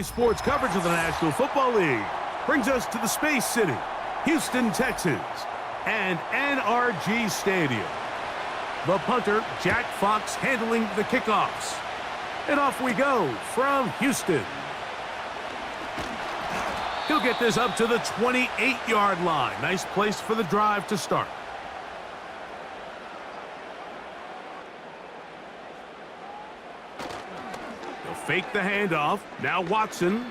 Sports coverage of the National Football League brings us to the Space City, Houston, Texas, and NRG Stadium. The punter, Jack Fox, handling the kickoffs. And off we go from Houston. He'll get this up to the 28-yard line. Nice place for the drive to start. He'll fake the handoff. Now Watson.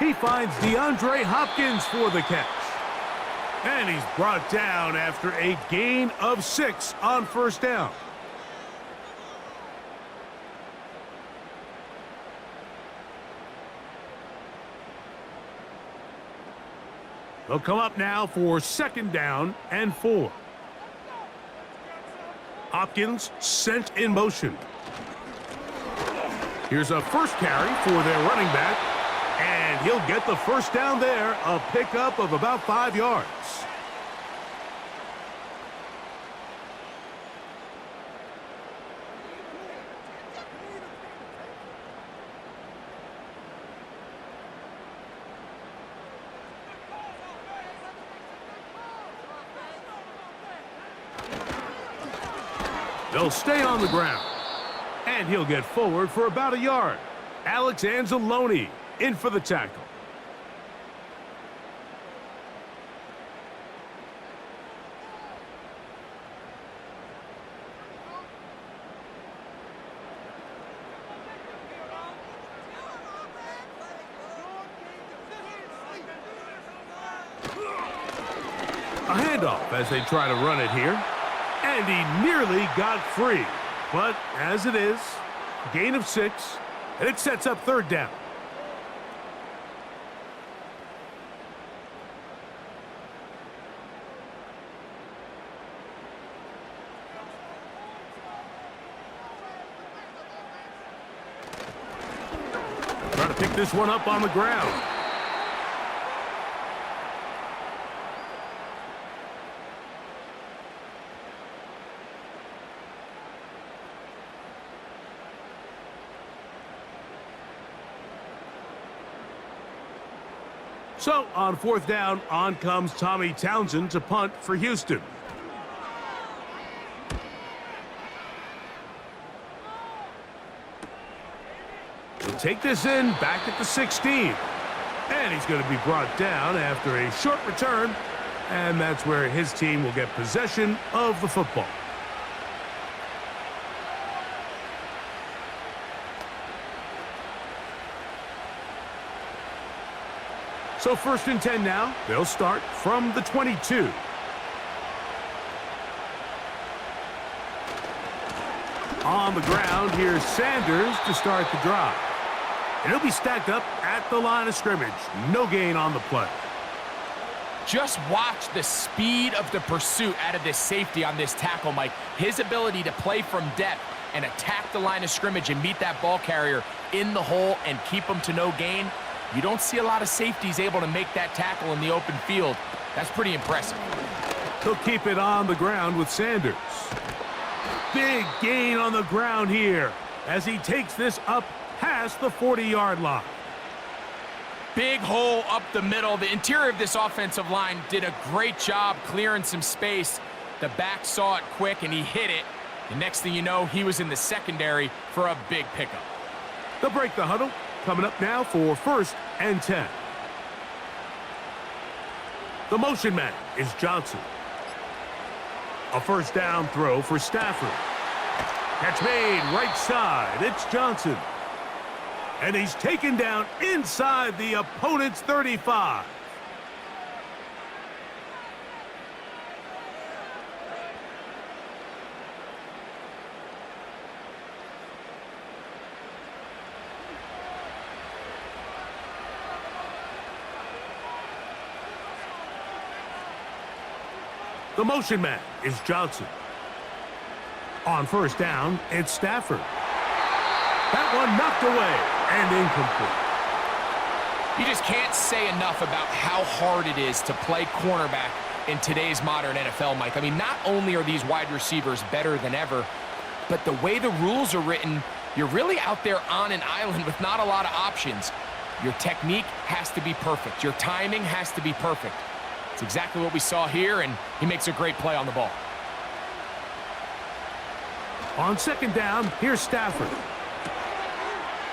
He finds DeAndre Hopkins for the catch. And he's brought down after a gain of 6 on first down. They'll come up now for 2nd down and 4. Hopkins sent in motion. Here's a first carry for their running back, and he'll get the first down there, a pickup of about 5 yards. They'll stay on the ground. And he'll get forward for about a yard. Alex Anzalone in for the tackle. A handoff as they try to run it here. And he nearly got free. But as it is, gain of 6, and it sets up 3rd down. Trying to pick this one up on the ground. So, on 4th down, on comes Tommy Townsend to punt for Houston. He'll take this in back at the 16. And he's going to be brought down after a short return. And that's where his team will get possession of the football. So 1st and 10 now. They'll start from the 22. On the ground, here's Sanders to start the drive. And he'll be stacked up at the line of scrimmage. No gain on the play. Just watch the speed of the pursuit out of this safety on this tackle, Mike. His ability to play from depth and attack the line of scrimmage and meet that ball carrier in the hole and keep him to no gain. You don't see a lot of safeties able to make that tackle in the open field. That's pretty impressive. He'll keep it on the ground with Sanders. Big gain on the ground here as he takes this up past the 40-yard line. Big hole up the middle. The interior of this offensive line did a great job clearing some space. The back saw it quick, and he hit it. The next thing you know, he was in the secondary for a big pickup. They'll break the huddle. Coming up now for 1st and 10. The motion man is Johnson. A 1st down throw for Stafford. Catch made right side. It's Johnson. And he's taken down inside the opponent's 35. The motion man is Johnson. On 1st down, it's Stafford. That one knocked away and incomplete. You just can't say enough about how hard it is to play cornerback in today's modern NFL, Mike. I mean, not only are these wide receivers better than ever, but the way the rules are written, you're really out there on an island with not a lot of options. Your technique has to be perfect. Your timing has to be perfect. It's exactly what we saw here, and he makes a great play on the ball. On second down, here's Stafford.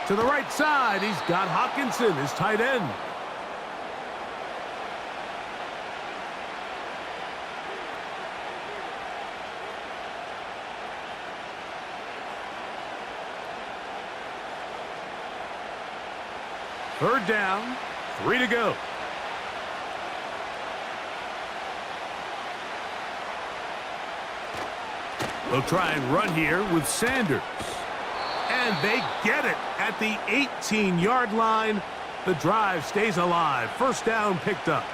To the right side, he's got Hockenson, his tight end. Third down, 3 to go. They'll try and run here with Sanders. And they get it at the 18-yard line. The drive stays alive. First down picked up.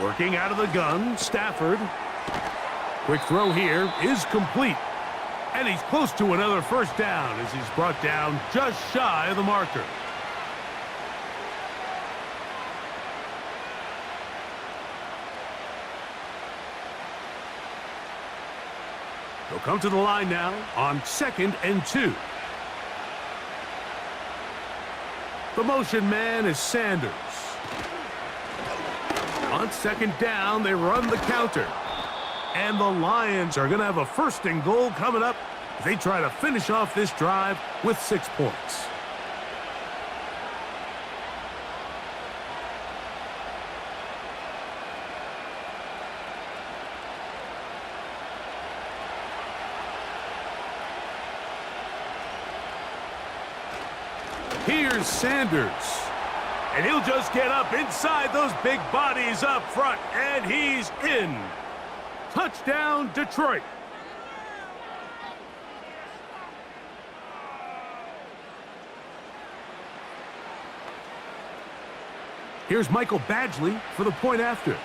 Working out of the gun, Stafford. Quick throw here is complete. And he's close to another first down as he's brought down just shy of the marker. They'll come to the line now on 2nd and 2. The motion man is Sanders. On second down, they run the counter. And the Lions are going to have a 1st and goal coming up. They try to finish off this drive with 6 points. Here's Sanders. And he'll just get up inside those big bodies up front. And he's in. Touchdown, Detroit. Here's Michael Badgley for the point after.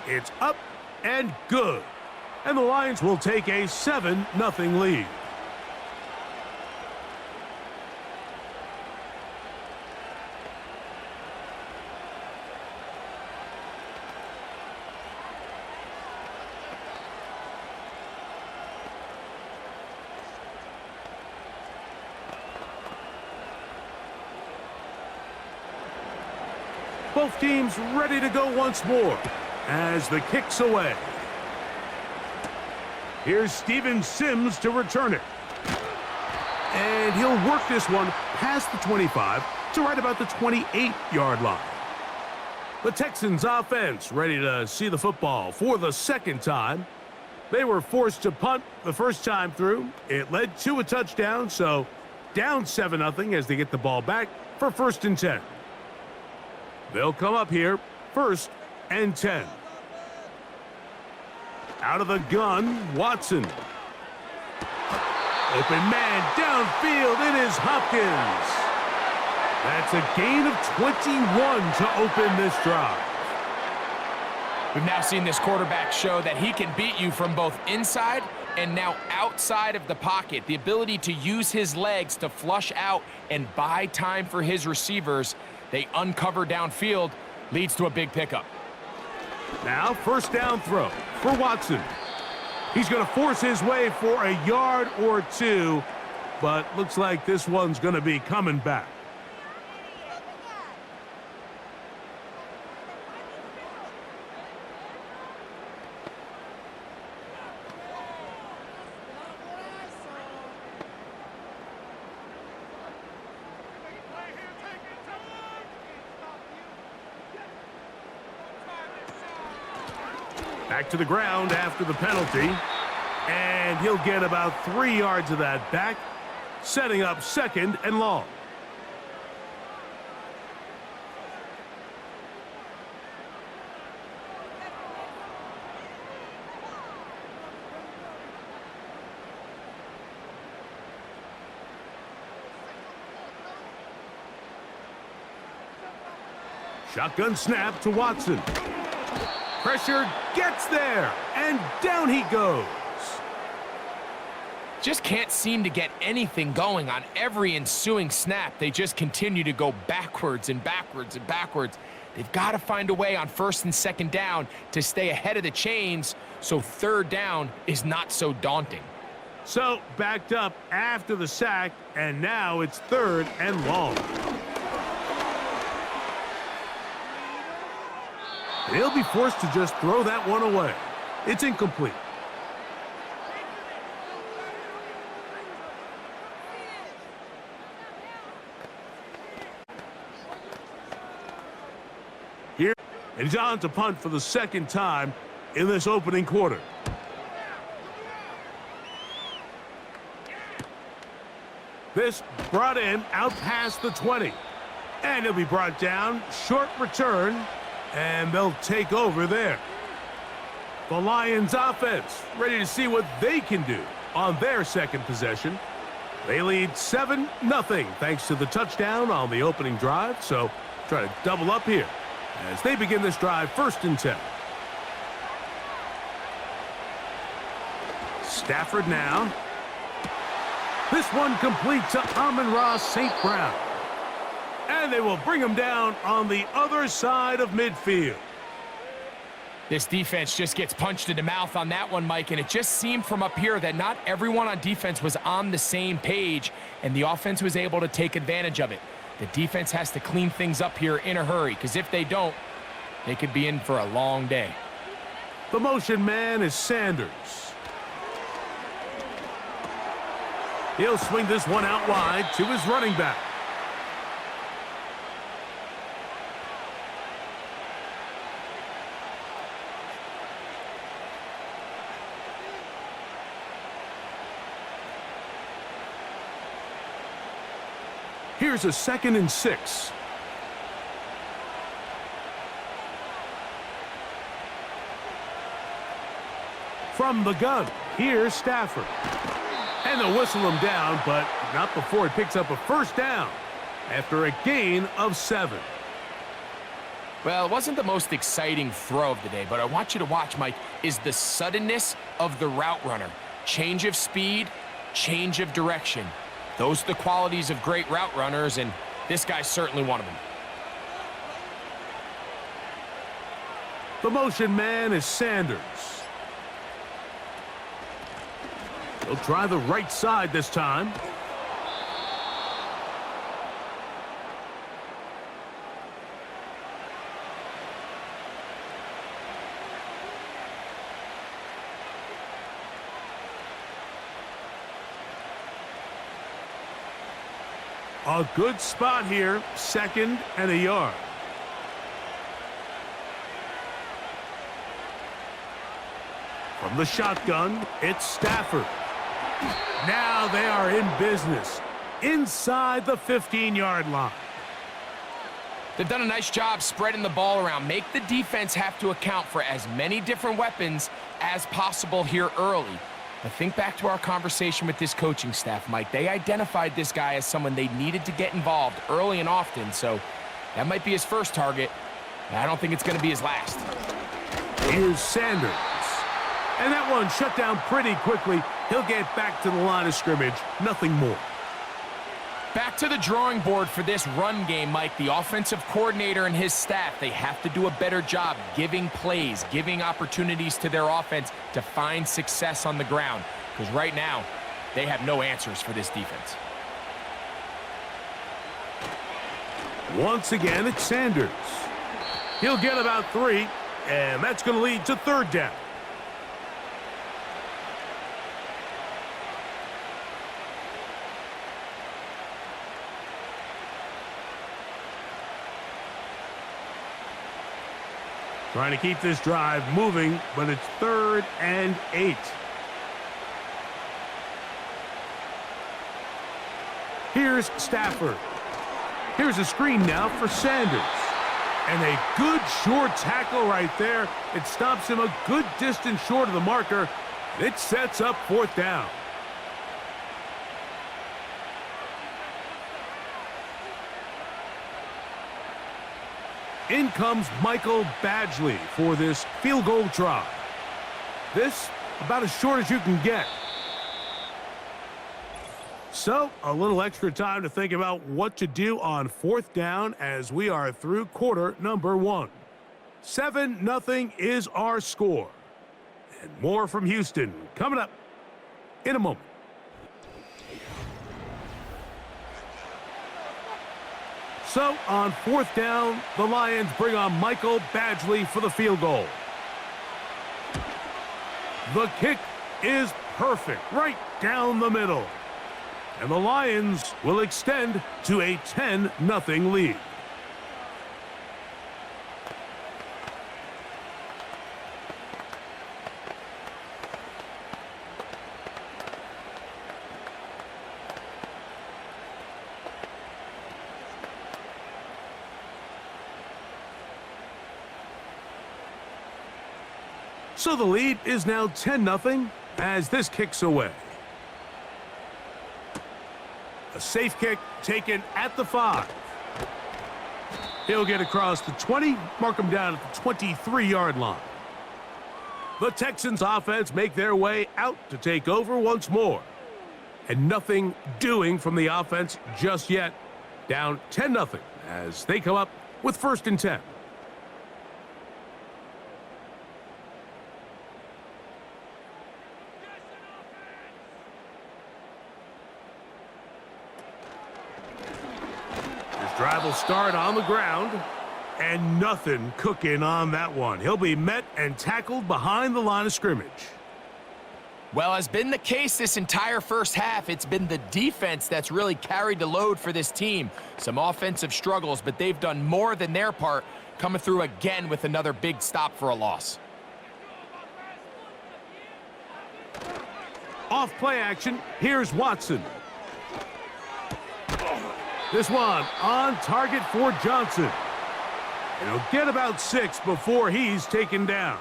It's up and good. And the Lions will take a 7-0 lead. Both teams ready to go once more as the kick's away. Here's Steven Sims to return it. And he'll work this one past the 25 to right about the 28-yard line. The Texans offense ready to see the football for the 2nd time. They were forced to punt the first time through. It led to a touchdown, so down 7-0 as they get the ball back for 1st and 10. They'll come up here, 1st and 10. Out of the gun, Watson. Open man downfield, it is Hopkins. That's a gain of 21 to open this drive. We've now seen this quarterback show that he can beat you from both inside and now outside of the pocket. The ability to use his legs to flush out and buy time for his receivers. They uncover downfield, leads to a big pickup. Now, 1st down throw for Watson. He's going to force his way for a yard or 2, but looks like this one's going to be coming back. Back to the ground after the penalty. And he'll get about 3 yards of that back, setting up 2nd and long. Shotgun snap to Watson. pressure, gets there, and down he goes. Just can't seem to get anything going on every ensuing snap. They just continue to go backwards and backwards and backwards. They've got to find a way on first and second down to stay ahead of the chains so third down is not so daunting. So, backed up after the sack, and now it's third and long. They'll be forced to just throw that one away. It's incomplete. Here, and he's on to punt for the second time in this opening quarter. This brought in out past the 20. And he'll be brought down, short return, and they'll take over there. The Lions offense ready to see what they can do on their second possession. They lead 7-0 thanks to the touchdown on the opening drive, so try to double up here as they begin this drive first and 10. Stafford now. This one complete to Amon-Ra St. Brown. And they will bring him down on the other side of midfield. This defense just gets punched in the mouth on that one, Mike, and it just seemed from up here that not everyone on defense was on the same page, and the offense was able to take advantage of it. The defense has to clean things up here in a hurry, because if they don't, they could be in for a long day. The motion man is Sanders. He'll swing this one out wide to his running back. Here's a 2nd and 6. From the gun, here's Stafford. And they'll whistle him down, but not before he picks up a first down after a gain of 7. Well, it wasn't the most exciting throw of the day, but I want you to watch, Mike, is the suddenness of the route runner. Change of speed, change of direction. Those are the qualities of great route runners, and this guy's certainly one of them. The motion man is Sanders. He'll try the right side this time. A good spot here, 2nd and a yard. From the shotgun, it's Stafford. Now they are in business inside the 15-yard line. They've done a nice job spreading the ball around. Make the defense have to account for as many different weapons as possible here early. But think back to our conversation with this coaching staff, Mike. They identified this guy as someone they needed to get involved early and often, so that might be his first target. I don't think it's going to be his last. Here's Sanders. And that one shut down pretty quickly. He'll get back to the line of scrimmage. Nothing more. Back to the drawing board for this run game, Mike. The offensive coordinator and his staff, they have to do a better job giving plays, giving opportunities to their offense to find success on the ground. Because right now, they have no answers for this defense. Once again, it's Sanders. He'll get about 3, and that's going to lead to third down. Trying to keep this drive moving, but it's 3rd and 8. Here's Stafford. Here's a screen now for Sanders. And a good short tackle right there. It stops him a good distance short of the marker. It sets up 4th down. In comes Michael Badgley for this field goal try. This about as short as you can get. So, a little extra time to think about what to do on 4th down as we are through quarter number 1. 7-0 is our score. And more from Houston coming up in a moment. So, on 4th down, the Lions bring on Michael Badgley for the field goal. The kick is perfect, right down the middle. And the Lions will extend to a 10-0 lead. So the lead is now 10-0 as this kicks away. A safe kick taken at the 5. He'll get across the 20, mark him down at the 23-yard line. The Texans offense make their way out to take over once more. And nothing doing from the offense just yet. Down 10-0 as they come up with 1st and 10. Drive will start on the ground, and nothing cooking on that one. He'll be met and tackled behind the line of scrimmage. Well, as been the case this entire first half, it's been the defense that's really carried the load for this team. Some offensive struggles, but they've done more than their part, coming through again with another big stop for a loss. Off play action, here's Watson. This one on target for Johnson. And he'll get about 6 before he's taken down.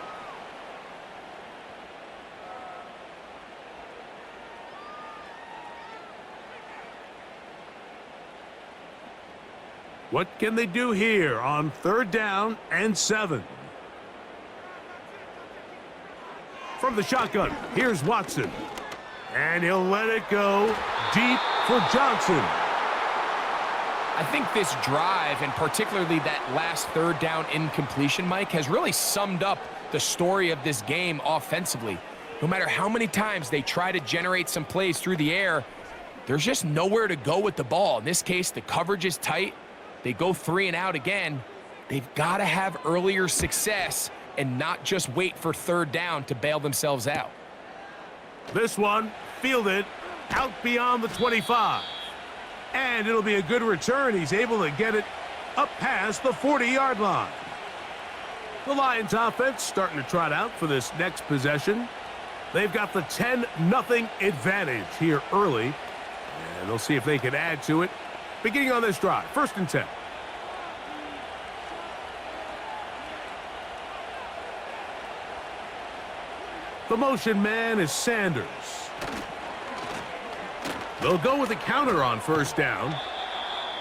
What can they do here on 3rd down and 7? From the shotgun, here's Watson. And he'll let it go deep for Johnson. I think this drive, and particularly that last 3rd down incompletion, Mike, has really summed up the story of this game offensively. No matter how many times they try to generate some plays through the air, there's just nowhere to go with the ball. In this case, the coverage is tight. They go 3 and out again. They've got to have earlier success and not just wait for 3rd down to bail themselves out. This one fielded out beyond the 25. And it'll be a good return. He's able to get it up past the 40-yard line. The Lions offense starting to trot out for this next possession. They've got the 10-0 advantage here early. And they'll see if they can add to it. Beginning on this drive, 1st and 10. The motion man is Sanders. They'll go with a counter on 1st down.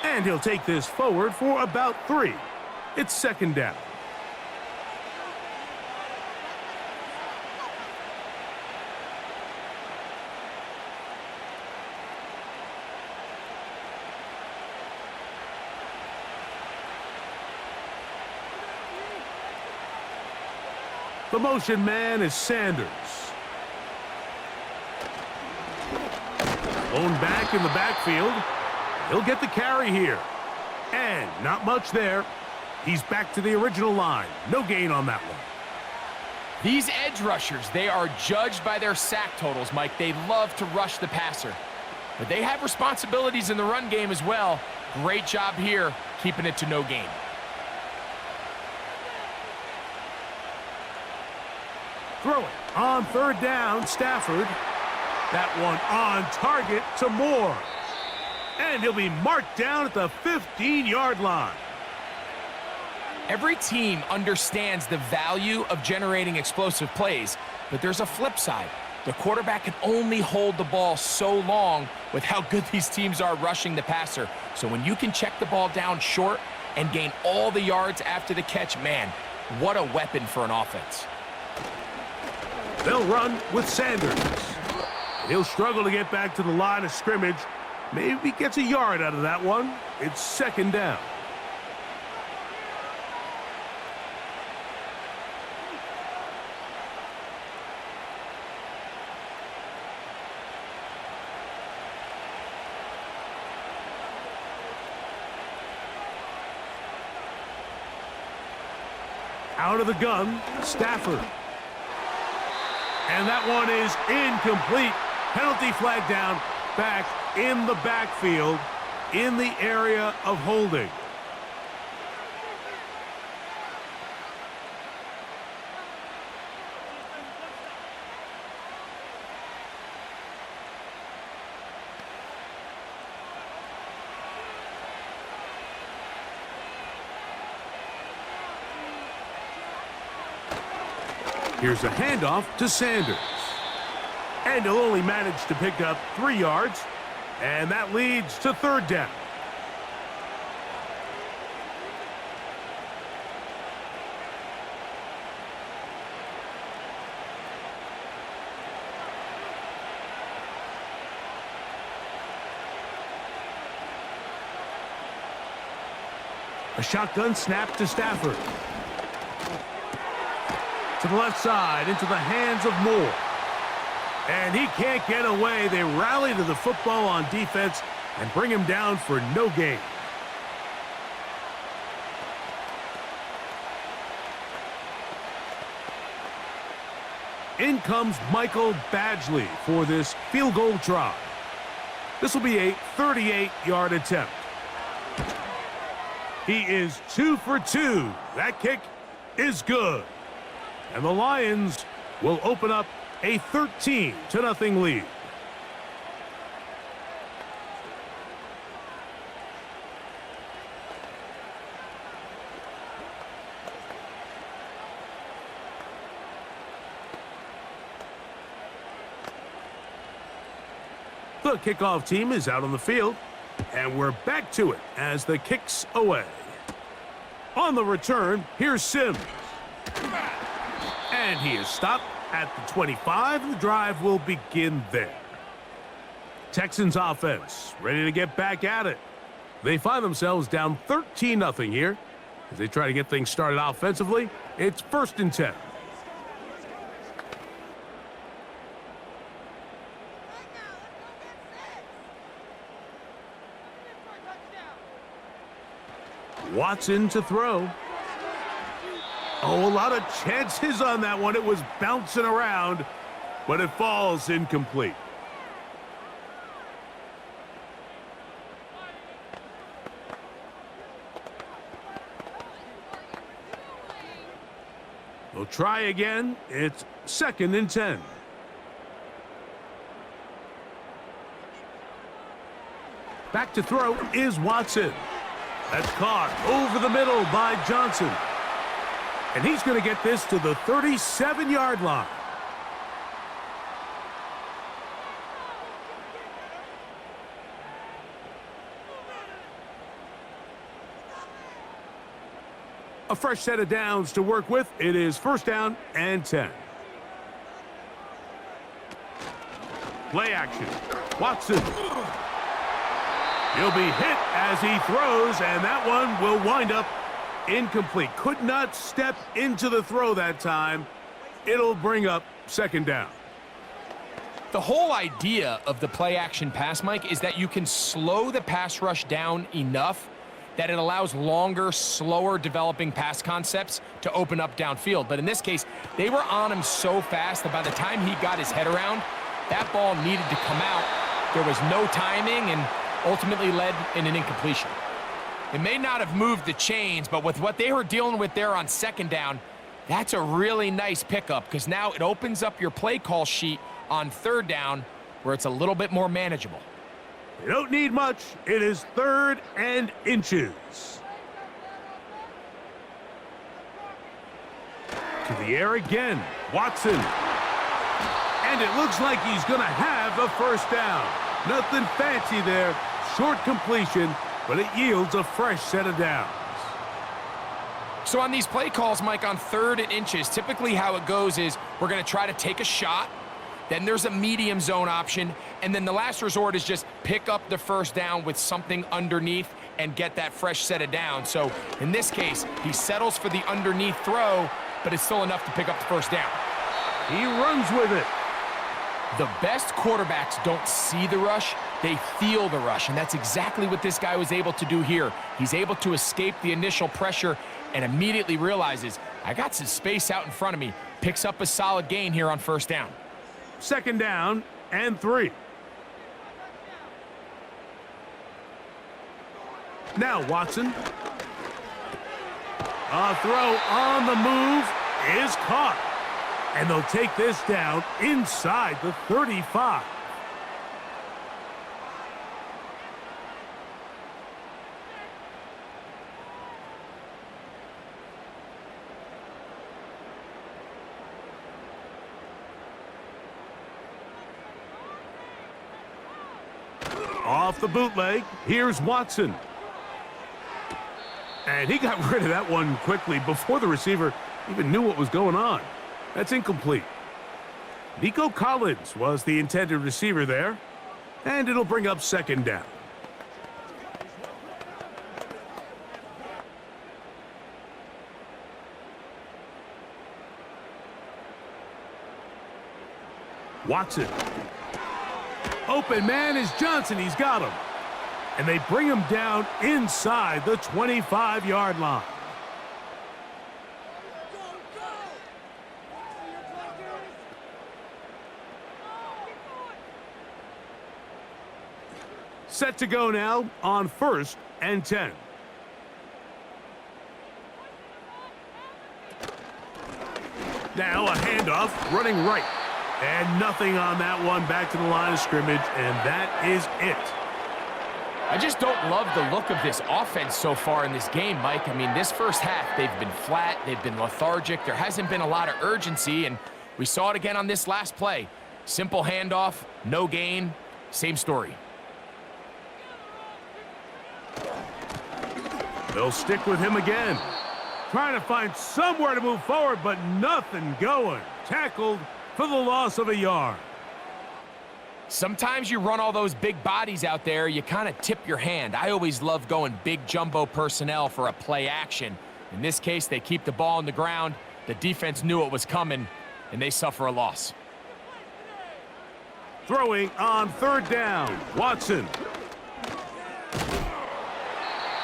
And he'll take this forward for about 3. It's 2nd down. The motion man is Sanders. Blown back in the backfield. He'll get the carry here. And not much there. He's back to the original line. No gain on that one. These edge rushers, they are judged by their sack totals, Mike. They love to rush the passer. But they have responsibilities in the run game as well. Great job here, keeping it to no gain. Throw it on 3rd down, Stafford. That one on target to Moore. And he'll be marked down at the 15-yard line. Every team understands the value of generating explosive plays, but there's a flip side. The quarterback can only hold the ball so long with how good these teams are rushing the passer. So when you can check the ball down short, and gain all the yards after the catch, man, what a weapon for an offense. They'll run with Sanders. He'll struggle to get back to the line of scrimmage. Maybe he gets a yard out of that one. It's second down. Out of the gun, Stafford. And that one is incomplete. Penalty flag down, back in the backfield, in the area of holding. Here's a handoff to Sanders. And he'll only manage to pick up 3 yards. And that leads to third down. A shotgun snap to Stafford. To the left side, into the hands of Moore. And he can't get away. They rally to the football on defense and bring him down for no gain. In comes Michael Badgley for this field goal try. This will be a 38-yard attempt. He is 2 for 2. That kick is good. And the Lions will open up a 13-0 lead. The kickoff team is out on the field, and we're back to it as the kick's away. On the return, here's Sims. And he is stopped at the 25. The drive will begin there. Texans offense ready to get back at it. They find themselves down 13-0 here. As they try to get things started offensively, it's 1st and 10. Watson to throw. Oh, a lot of chances on that one. It was bouncing around, but it falls incomplete. We'll try again. It's 2nd and 10. Back to throw is Watson. That's caught over the middle by Johnson. And he's going to get this to the 37-yard line. A fresh set of downs to work with. It is 1st down and 10. Play action. Watson. He'll be hit as he throws, and that one will wind up incomplete. Could not step into the throw that time. It'll bring up 2nd down. The whole idea of the play action pass, Mike, is that you can slow the pass rush down enough that it allows longer, slower developing pass concepts to open up downfield. But in this case, they were on him so fast that by the time he got his head around, that ball needed to come out. There was no timing and ultimately led in an incompletion. It may not have moved the chains, but with what they were dealing with there on 2nd down, that's a really nice pickup because now it opens up your play call sheet on 3rd down where it's a little bit more manageable. You don't need much. It is 3rd and inches. To the air again. Watson. And it looks like he's going to have a 1st down. Nothing fancy there. Short completion, but it yields a fresh set of downs. So on these play calls, Mike, on 3rd and inches, typically how it goes is we're going to try to take a shot, then there's a medium zone option, and then the last resort is just pick up the first down with something underneath and get that fresh set of downs. So in this case, he settles for the underneath throw, but it's still enough to pick up the first down. He runs with it. The best quarterbacks don't see the rush, they feel the rush, and that's exactly what this guy was able to do here. He's able to escape the initial pressure and immediately realizes, I got some space out in front of me, picks up a solid gain here on first down. 2nd down and 3. Now Watson. A throw on the move is caught. And they'll take this down inside the 35. Off the bootleg, here's Watson. And he got rid of that one quickly before the receiver even knew what was going on. That's incomplete. Nico Collins was the intended receiver there, and it'll bring up 2nd down. Watson. Open man is Johnson. He's got him. And they bring him down inside the 25-yard line. Set to go now on 1st and 10. Now a handoff running right. And nothing on that one, back to the line of scrimmage, and that is it. I just don't love the look of this offense so far in this game, Mike. I mean, this first half, they've been flat, they've been lethargic, there hasn't been a lot of urgency, and we saw it again on this last play. Simple handoff, no gain, same story. They'll stick with him again. Trying to find somewhere to move forward, but nothing going. Tackled for the loss of a yard. Sometimes you run all those big bodies out there, you kind of tip your hand. I always love going big jumbo personnel for a play action. In this case, they keep the ball on the ground. The defense knew it was coming, and they suffer a loss. Throwing on 3rd down, Watson.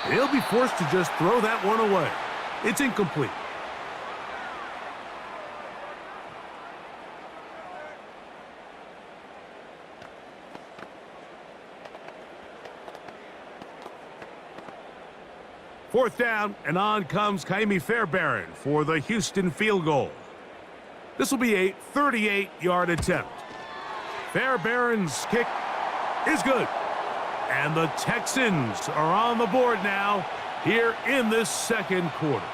He'll be forced to just throw that one away. It's incomplete. Fourth down, and on comes Kaimi Fairbairn for the Houston field goal. This will be a 38-yard attempt. Fairbairn's kick is good. And the Texans are on the board now here in this 2nd quarter.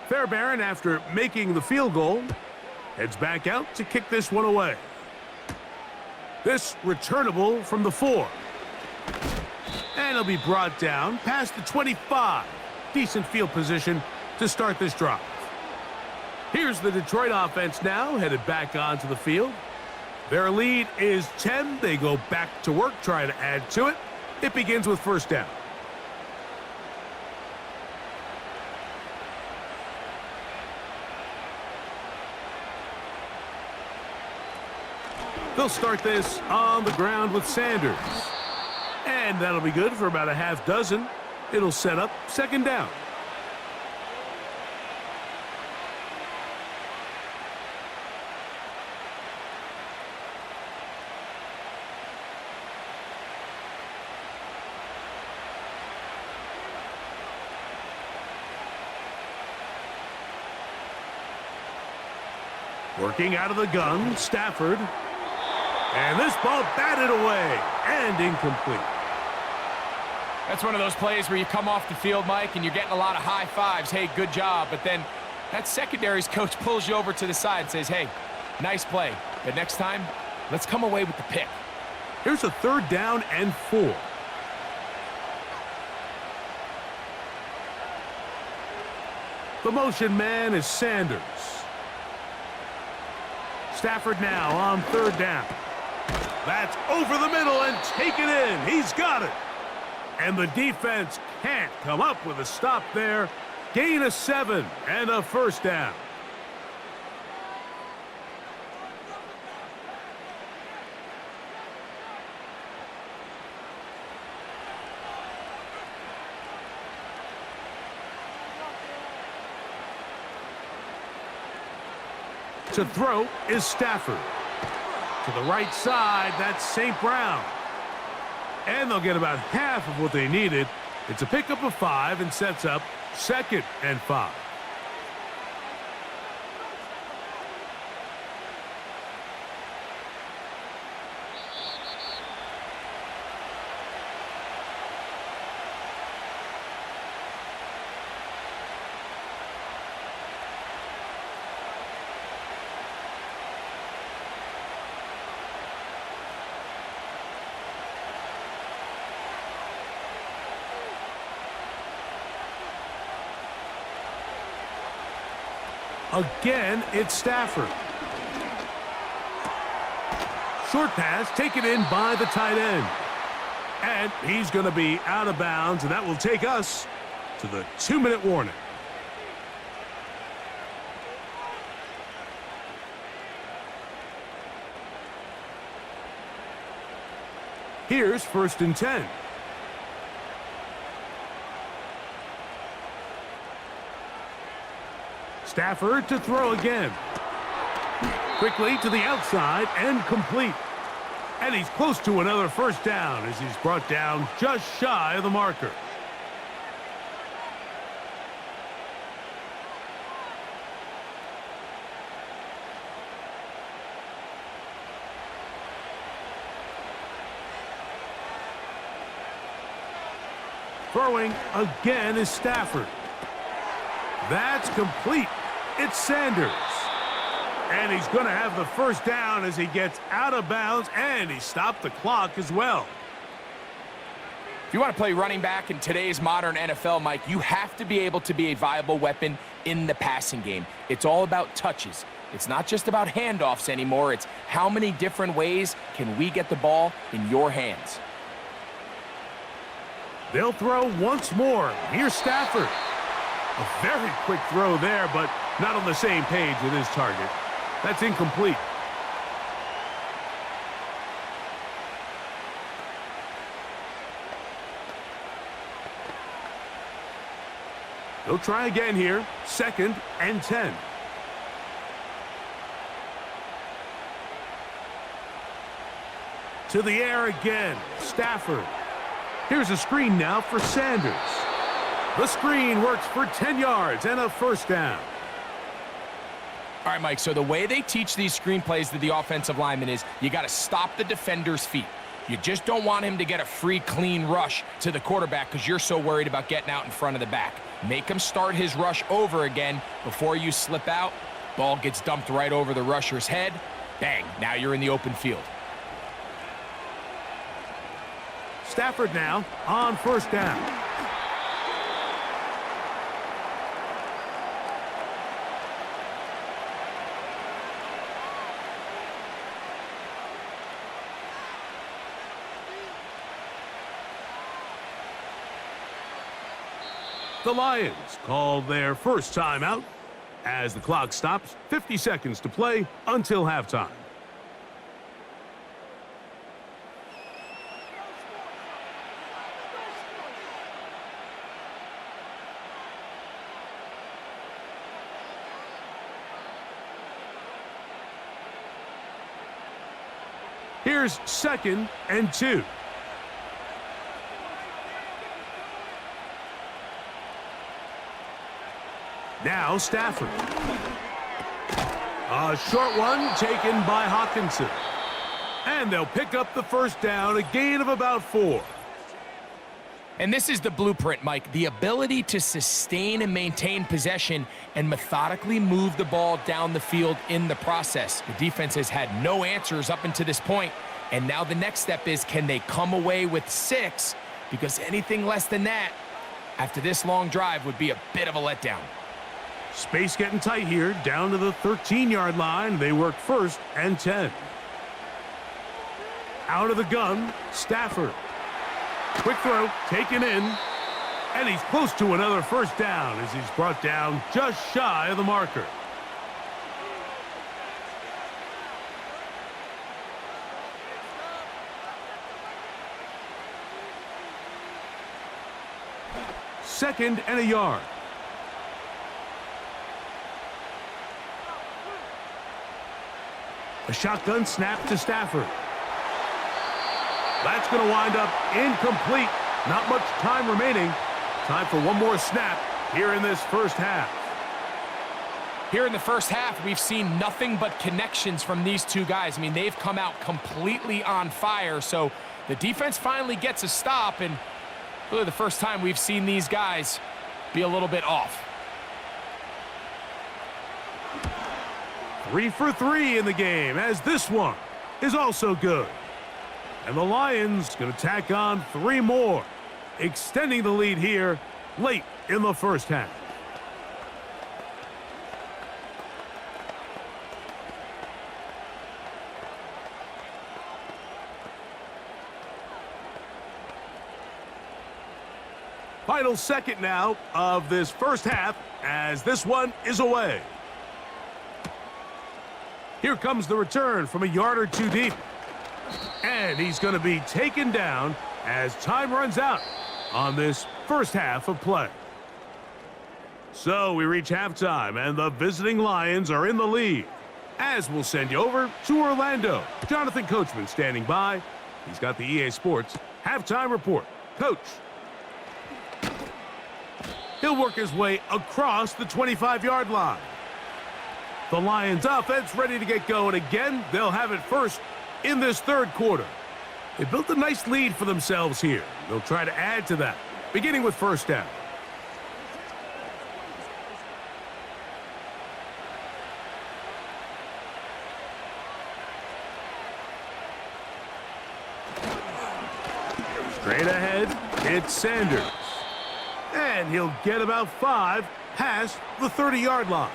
Fairbairn, after making the field goal, heads back out to kick this one away. This returnable from the 4. And it'll be brought down past the 25. Decent field position to start this drive. Here's the Detroit offense now, headed back onto the field. Their lead is 10. They go back to work, try to add to it. It begins with 1st down. They'll start this on the ground with Sanders. And that'll be good for about a half dozen. It'll set up 2nd down. Working out of the gun, Stafford. And this ball batted away and incomplete. That's one of those plays where you come off the field, Mike, and you're getting a lot of high fives. Hey, good job. But then that secondary's coach pulls you over to the side and says, hey, nice play. But next time, let's come away with the pick. Here's a 3rd down and 4. The motion man is Sanders. Stafford now on 3rd down. That's over the middle and taken in. He's got it. And the defense can't come up with a stop there. Gain of 7 and a 1st down. To throw is Stafford. To the right side, that's St. Brown. And they'll get about half of what they needed. It's a pickup of 5 and sets up 2nd and 5. Again, it's Stafford. Short pass taken in by the tight end. And he's going to be out of bounds, and that will take us to the 2-minute warning. Here's 1st and 10. Stafford to throw again. Quickly to the outside and complete. And he's close to another 1st down as he's brought down just shy of the marker. Throwing again is Stafford. That's complete. It's Sanders. And he's going to have the 1st down as he gets out of bounds, and he stopped the clock as well. If you want to play running back in today's modern NFL, Mike, you have to be able to be a viable weapon in the passing game. It's all about touches. It's not just about handoffs anymore. It's how many different ways can we get the ball in your hands. They'll throw once more. Here's Stafford. A very quick throw there, but not on the same page with his target. That's incomplete. They'll try again here. 2nd and 10. To the air again. Stafford. Here's a screen now for Sanders. The screen works for 10 yards and a 1st down. All right, Mike, so the way they teach these screen plays to the offensive lineman is you got to stop the defender's feet. You just don't want him to get a free, clean rush to the quarterback because you're so worried about getting out in front of the back. Make him start his rush over again before you slip out. Ball gets dumped right over the rusher's head. Bang, now you're in the open field. Stafford now on 1st down. The Lions call their first timeout as the clock stops. 50 seconds to play until halftime. Here's 2nd and 2. Now Stafford. A short one taken by Hawkinson. And they'll pick up the 1st down, a gain of about 4. And this is the blueprint, Mike. The ability to sustain and maintain possession and methodically move the ball down the field in the process. The defense has had no answers up until this point, and now the next step is, can they come away with 6? Because anything less than that, after this long drive, would be a bit of a letdown. Space getting tight here, down to the 13-yard line. They work 1st and 10. Out of the gun, Stafford. Quick throw, taken in, and he's close to another first down as he's brought down just shy of the marker. Second and a yard. A shotgun snap to Stafford. That's going to wind up incomplete. Not much time remaining. Time for one more snap here in this first half. Here in the first half, we've seen nothing but connections from these two guys. I mean, they've come out completely on fire. So the defense finally gets a stop, and really the first time we've seen these guys be a little bit off. 3 for 3 in the game, as this one is also good. And the Lions going to tack on 3 more, extending the lead here late in the first half. Final second now of this first half, as this one is away. Here comes the return from a yard or 2 deep. And he's going to be taken down as time runs out on this first half of play. So we reach halftime, and the visiting Lions are in the lead. As we'll send you over to Orlando. Jonathan Coachman standing by. He's got the EA Sports halftime report. Coach. He'll work his way across the 25-yard line. The Lions offense ready to get going again. They'll have it first in this third quarter. They built a nice lead for themselves here. They'll try to add to that, beginning with first down. Straight ahead, it's Sanders. And he'll get about 5 past the 30-yard line.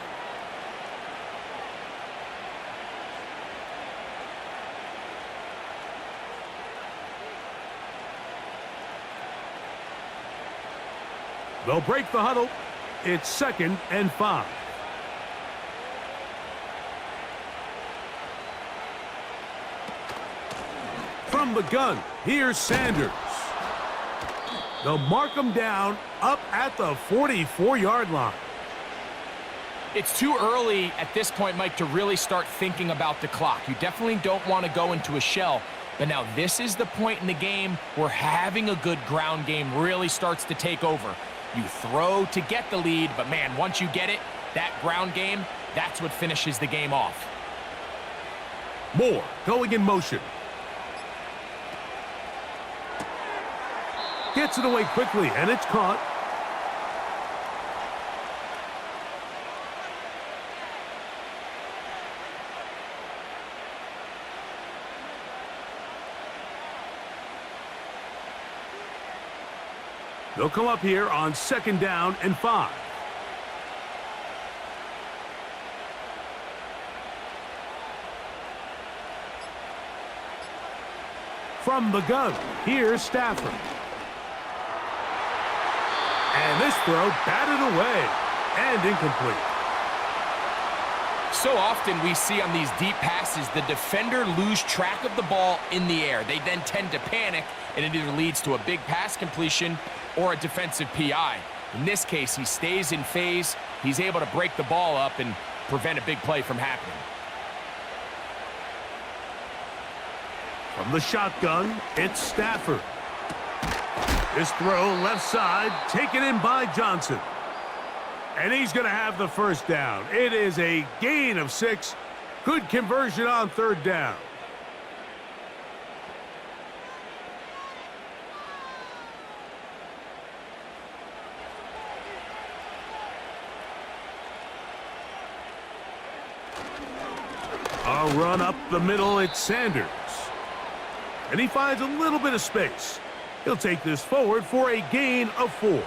They'll break the huddle. It's 2nd and 5. From the gun, here's Sanders. They'll mark him down up at the 44-yard line. It's too early at this point, Mike, to really start thinking about the clock. You definitely don't want to go into a shell. But now this is the point in the game where having a good ground game really starts to take over. You throw to get the lead, but man, once you get it, that ground game, that's what finishes the game off. Moore going in motion. Gets it away quickly, and it's caught. They'll come up here on 2nd down and 5. From the gun, here's Stafford. And this throw batted away and incomplete. So often we see on these deep passes, the defender lose track of the ball in the air. They then tend to panic, and it either leads to a big pass completion or a defensive PI. In this case, he stays in phase. He's able to break the ball up and prevent a big play from happening. From the shotgun, it's Stafford. This throw left side, taken in by Johnson. And he's going to have the first down. It is a gain of 6. Good conversion on 3rd down. A run up the middle, it's Sanders. And he finds a little bit of space. He'll take this forward for a gain of 4.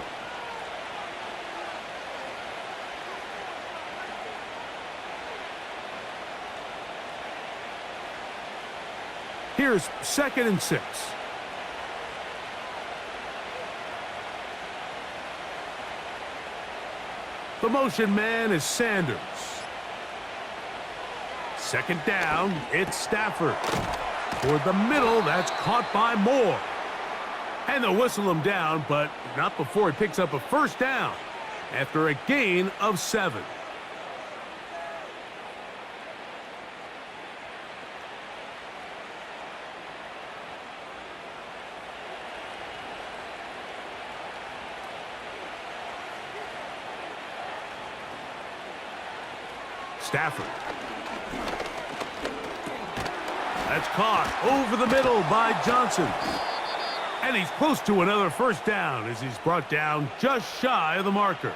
Here's 2nd and 6. The motion man is Sanders. 2nd down, it's Stafford. Toward the middle, that's caught by Moore. And they'll whistle him down, but not before he picks up a 1st down after a gain of 7. Stafford. That's caught over the middle by Johnson. And he's close to another 1st down as he's brought down just shy of the marker.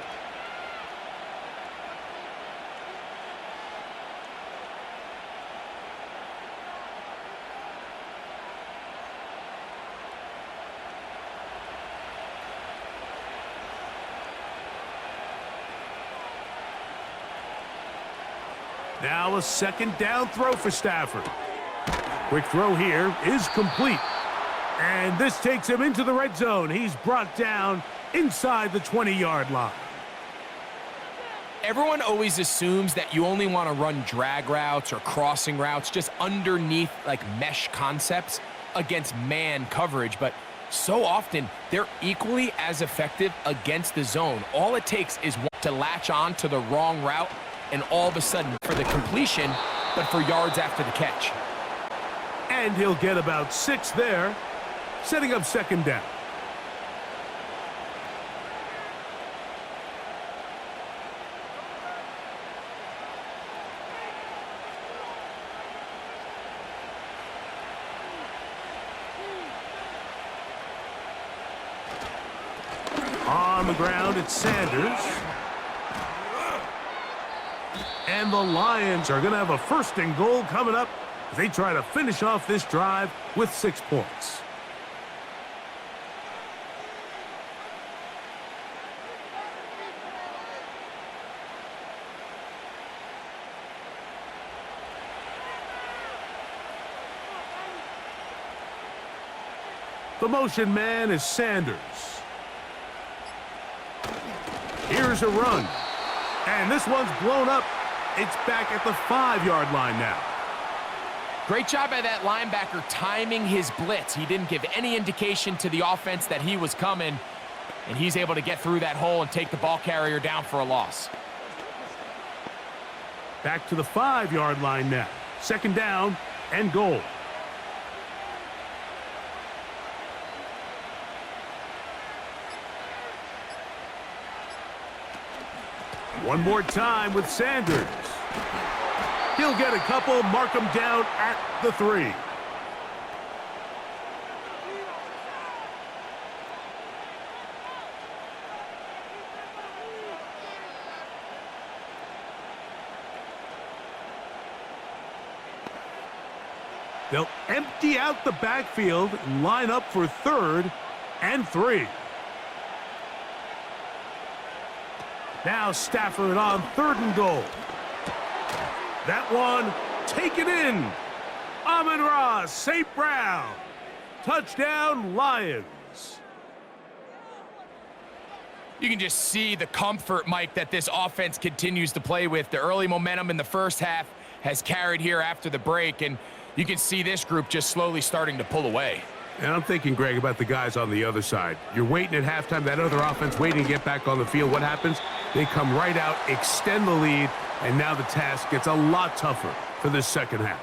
Now a 2nd down throw for Stafford. Quick throw here is complete. And this takes him into the red zone. He's brought down inside the 20-yard line. Everyone always assumes that you only want to run drag routes or crossing routes just underneath like mesh concepts against man coverage, but so often they're equally as effective against the zone. All it takes is one to latch on to the wrong route, and all of a sudden for the completion, but for yards after the catch. And he'll get about 6 there, setting up 2nd down. On the ground, it's Sanders. And the Lions are going to have a 1st and goal coming up as they try to finish off this drive with 6 points. The motion man is Sanders. Here's a run. And this one's blown up. It's back at the 5-yard line now. Great job by that linebacker timing his blitz. He didn't give any indication to the offense that he was coming, and he's able to get through that hole and take the ball carrier down for a loss. Back to the 5-yard line now. 2nd down and goal. One more time with Sanders. He'll get a couple, mark him down at the 3. They'll empty out the backfield and line up for 3rd and 3. Now Stafford on 3rd and goal. That one taken in. Amon-Ra St. Brown. Touchdown, Lions. You can just see the comfort, Mike, that this offense continues to play with. The early momentum in the 1st half has carried here after the break, and you can see this group just slowly starting to pull away. And I'm thinking, Greg, about the guys on the other side. You're waiting at halftime, that other offense waiting to get back on the field. What happens? They come right out, extend the lead, and now the task gets a lot tougher for this 2nd half.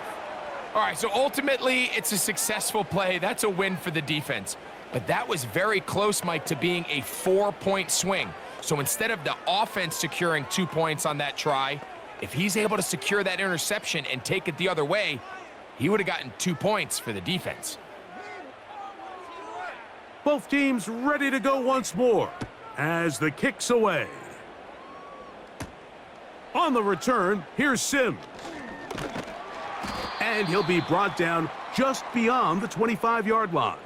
All right, so ultimately, it's a successful play. That's a win for the defense. But that was very close, Mike, to being a 4-point swing. So instead of the offense securing 2 points on that try, if he's able to secure that interception and take it the other way, he would have gotten 2 points for the defense. Both teams ready to go once more as the kick's away. On the return, here's Sims. and he'll be brought down just beyond the 25-yard line.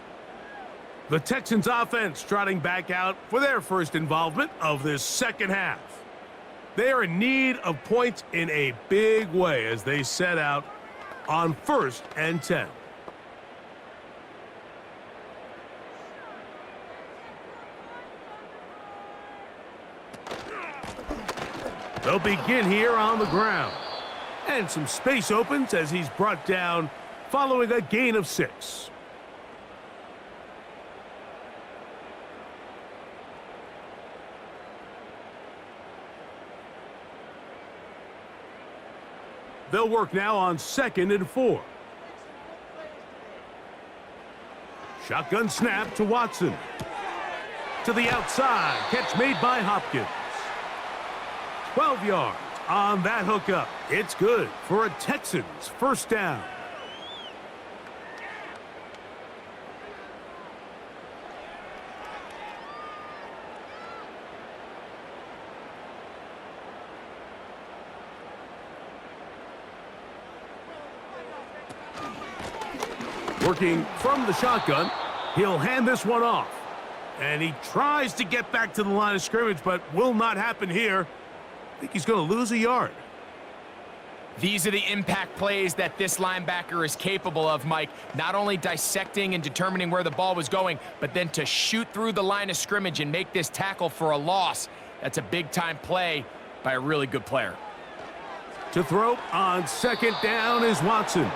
The Texans offense trotting back out for their first involvement of this second half. They are in need of points in a big way as they set out on 1st and 10. They'll begin here on the ground. And some space opens as he's brought down following a gain of 6. They'll work now on 2nd and 4. Shotgun snap to Watson. To the outside. Catch made by Hopkins. 12 yards on that hookup. It's good for a Texans first down. Working from the shotgun, he'll hand this one off. And he tries to get back to the line of scrimmage, but will not happen here. I think he's going to lose a yard. These are the impact plays that this linebacker is capable of, Mike. Not only dissecting and determining where the ball was going, but then to shoot through the line of scrimmage and make this tackle for a loss. That's a big-time play by a really good player. To throw on 2nd down is Watson.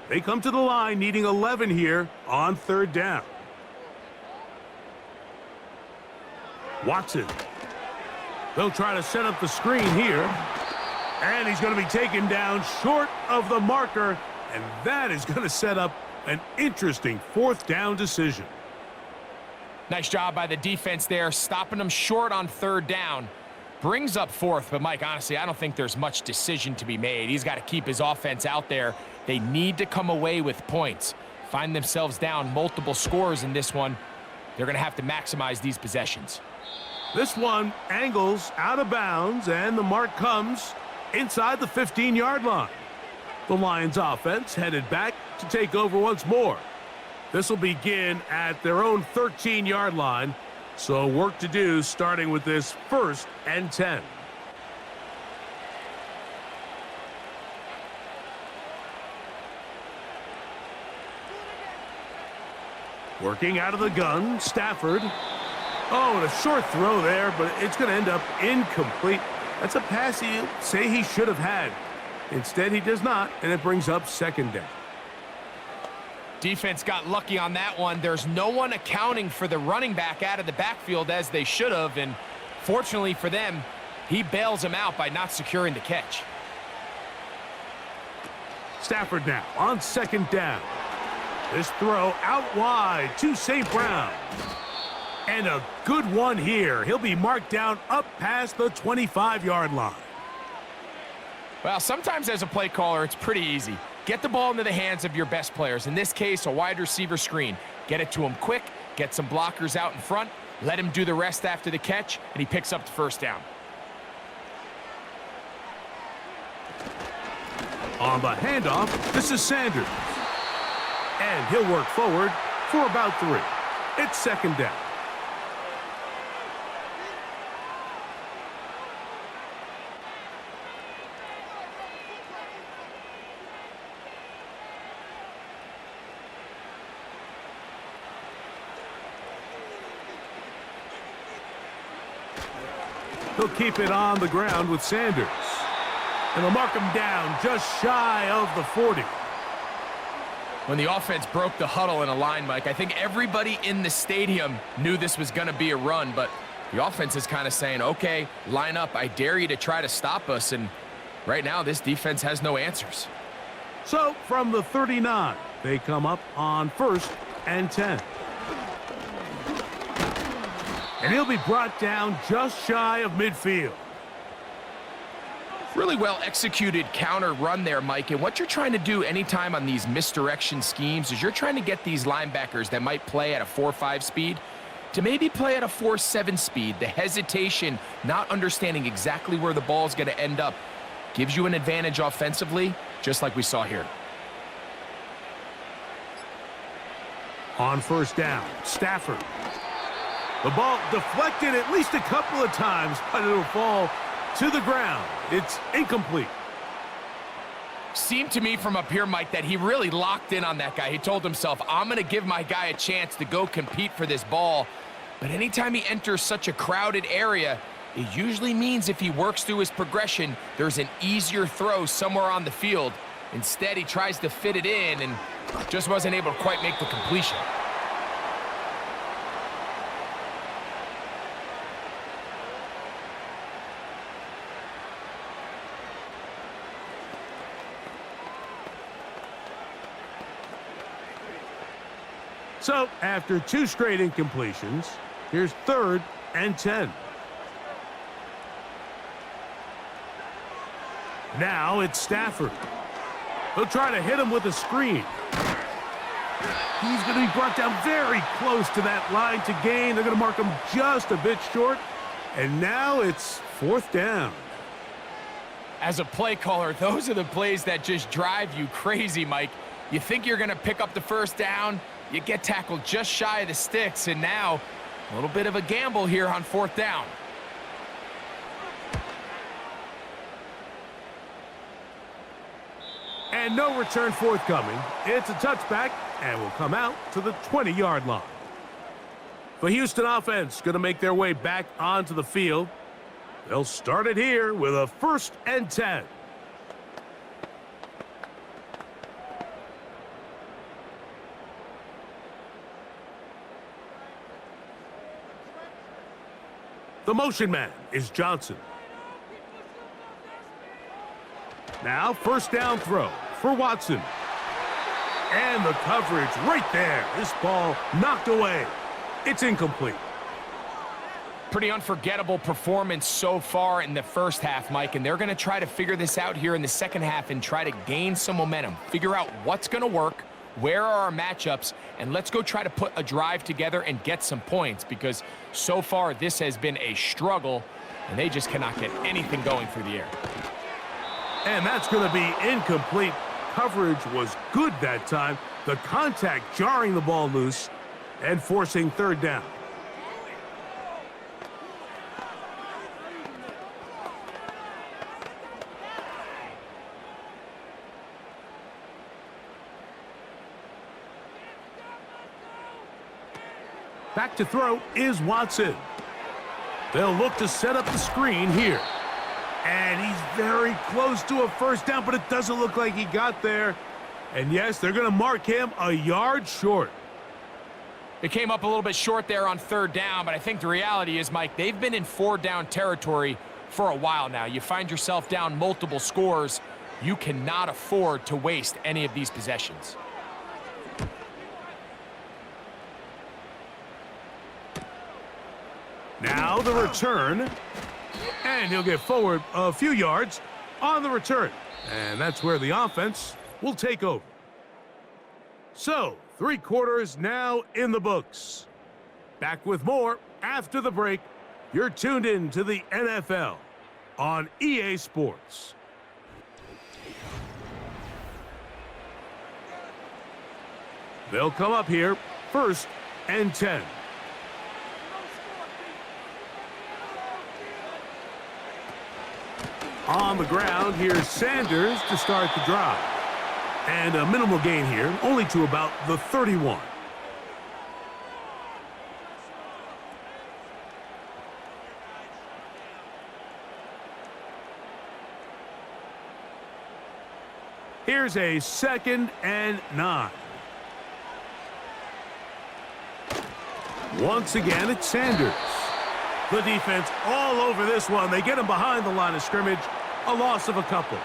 They come to the line needing 11 here on 3rd down. Watson. They'll try to set up the screen here. And he's going to be taken down short of the marker. And that is going to set up an interesting 4th down decision. Nice job by the defense there, stopping them short on 3rd down. Brings up 4th, but Mike, honestly, I don't think there's much decision to be made. He's got to keep his offense out there. They need to come away with points. Find themselves down multiple scores in this one. They're going to have to maximize these possessions. This one angles out of bounds, and the mark comes inside the 15-yard line. The Lions offense headed back to take over once more. This will begin at their own 13-yard line. So work to do starting with this 1st and 10. Working out of the gun, Stafford. Oh, and a short throw there, but it's going to end up incomplete. That's a pass he'll say he should have had. Instead, he does not, and it brings up 2nd down. Defense got lucky on that one. There's no one accounting for the running back out of the backfield as they should have, and fortunately for them, he bails him out by not securing the catch. Stafford now on 2nd down. This throw out wide to St. Brown. And a good one here. He'll be marked down up past the 25-yard line. Well, sometimes as a play caller, it's pretty easy. Get the ball into the hands of your best players. In this case, a wide receiver screen. Get it to him quick, get some blockers out in front, let him do the rest after the catch, and he picks up the 1st down. On the handoff, this is Sanders. And he'll work forward for about 3. It's 2nd down. He'll keep it on the ground with Sanders. And they'll mark him down just shy of the 40. When the offense broke the huddle in a line, Mike, I think everybody in the stadium knew this was going to be a run, but the offense is kind of saying, okay, line up. I dare you to try to stop us. And right now, this defense has no answers. So from the 39, they come up on 1st and 10. And he'll be brought down just shy of midfield. Really well executed counter run there, Mike. And what you're trying to do anytime on these misdirection schemes is you're trying to get these linebackers that might play at a 4.5 speed to maybe play at a 4.7 speed. The hesitation, not understanding exactly where the ball is going to end up, gives you an advantage offensively, just like we saw here. On first down, Stafford. The ball deflected at least a couple of times, but it'll fall to the ground. It's incomplete. Seemed to me from up here, Mike, that he really locked in on that guy. He told himself, I'm going to give my guy a chance to go compete for this ball. But anytime he enters such a crowded area, it usually means if he works through his progression, there's an easier throw somewhere on the field. Instead, he tries to fit it in and just wasn't able to quite make the completion. So, after 2 straight incompletions, here's 3rd and 10. Now it's Stafford. He'll try to hit him with a screen. He's going to be brought down very close to that line to gain. They're going to mark him just a bit short. And now it's 4th down. As a play caller, those are the plays that just drive you crazy, Mike. You think you're going to pick up the first down, you get tackled just shy of the sticks, and now a little bit of a gamble here on 4th down. And no return forthcoming. It's a touchback and will come out to the 20-yard line. The Houston offense going to make their way back onto the field. They'll start it here with a 1st and 10. The motion man is Johnson. Now, 1st down throw for Watson. And the coverage right there. This ball knocked away. It's incomplete. Pretty unforgettable performance so far in the first half, Mike, and they're going to try to figure this out here in the second half and try to gain some momentum, figure out what's going to work, where are our matchups, and let's go try to put a drive together and get some points, because so far this has been a struggle, and they just cannot get anything going through the air. And that's going to be incomplete. Coverage was good that time. The contact jarring the ball loose and forcing 3rd down. Back to throw is Watson. They'll look to set up the screen here. And he's very close to a 1st down, but it doesn't look like he got there. And yes, they're going to mark him a yard short. It came up a little bit short there on 3rd down, but I think the reality is, Mike, they've been in 4-down territory for a while now. You find yourself down multiple scores. You cannot afford to waste any of these possessions. Now the return. And he'll get forward a few yards on the return. And that's where the offense will take over. So, 3 quarters now in the books. Back with more after the break. You're tuned in to the NFL on EA Sports. They'll come up here, 1st and 10. On the ground, here's Sanders to start the drive. And a minimal gain here, only to about the 31. Here's a 2nd and 9. Once again, it's Sanders. The defense all over this one. They get him behind the line of scrimmage. A loss of a couple.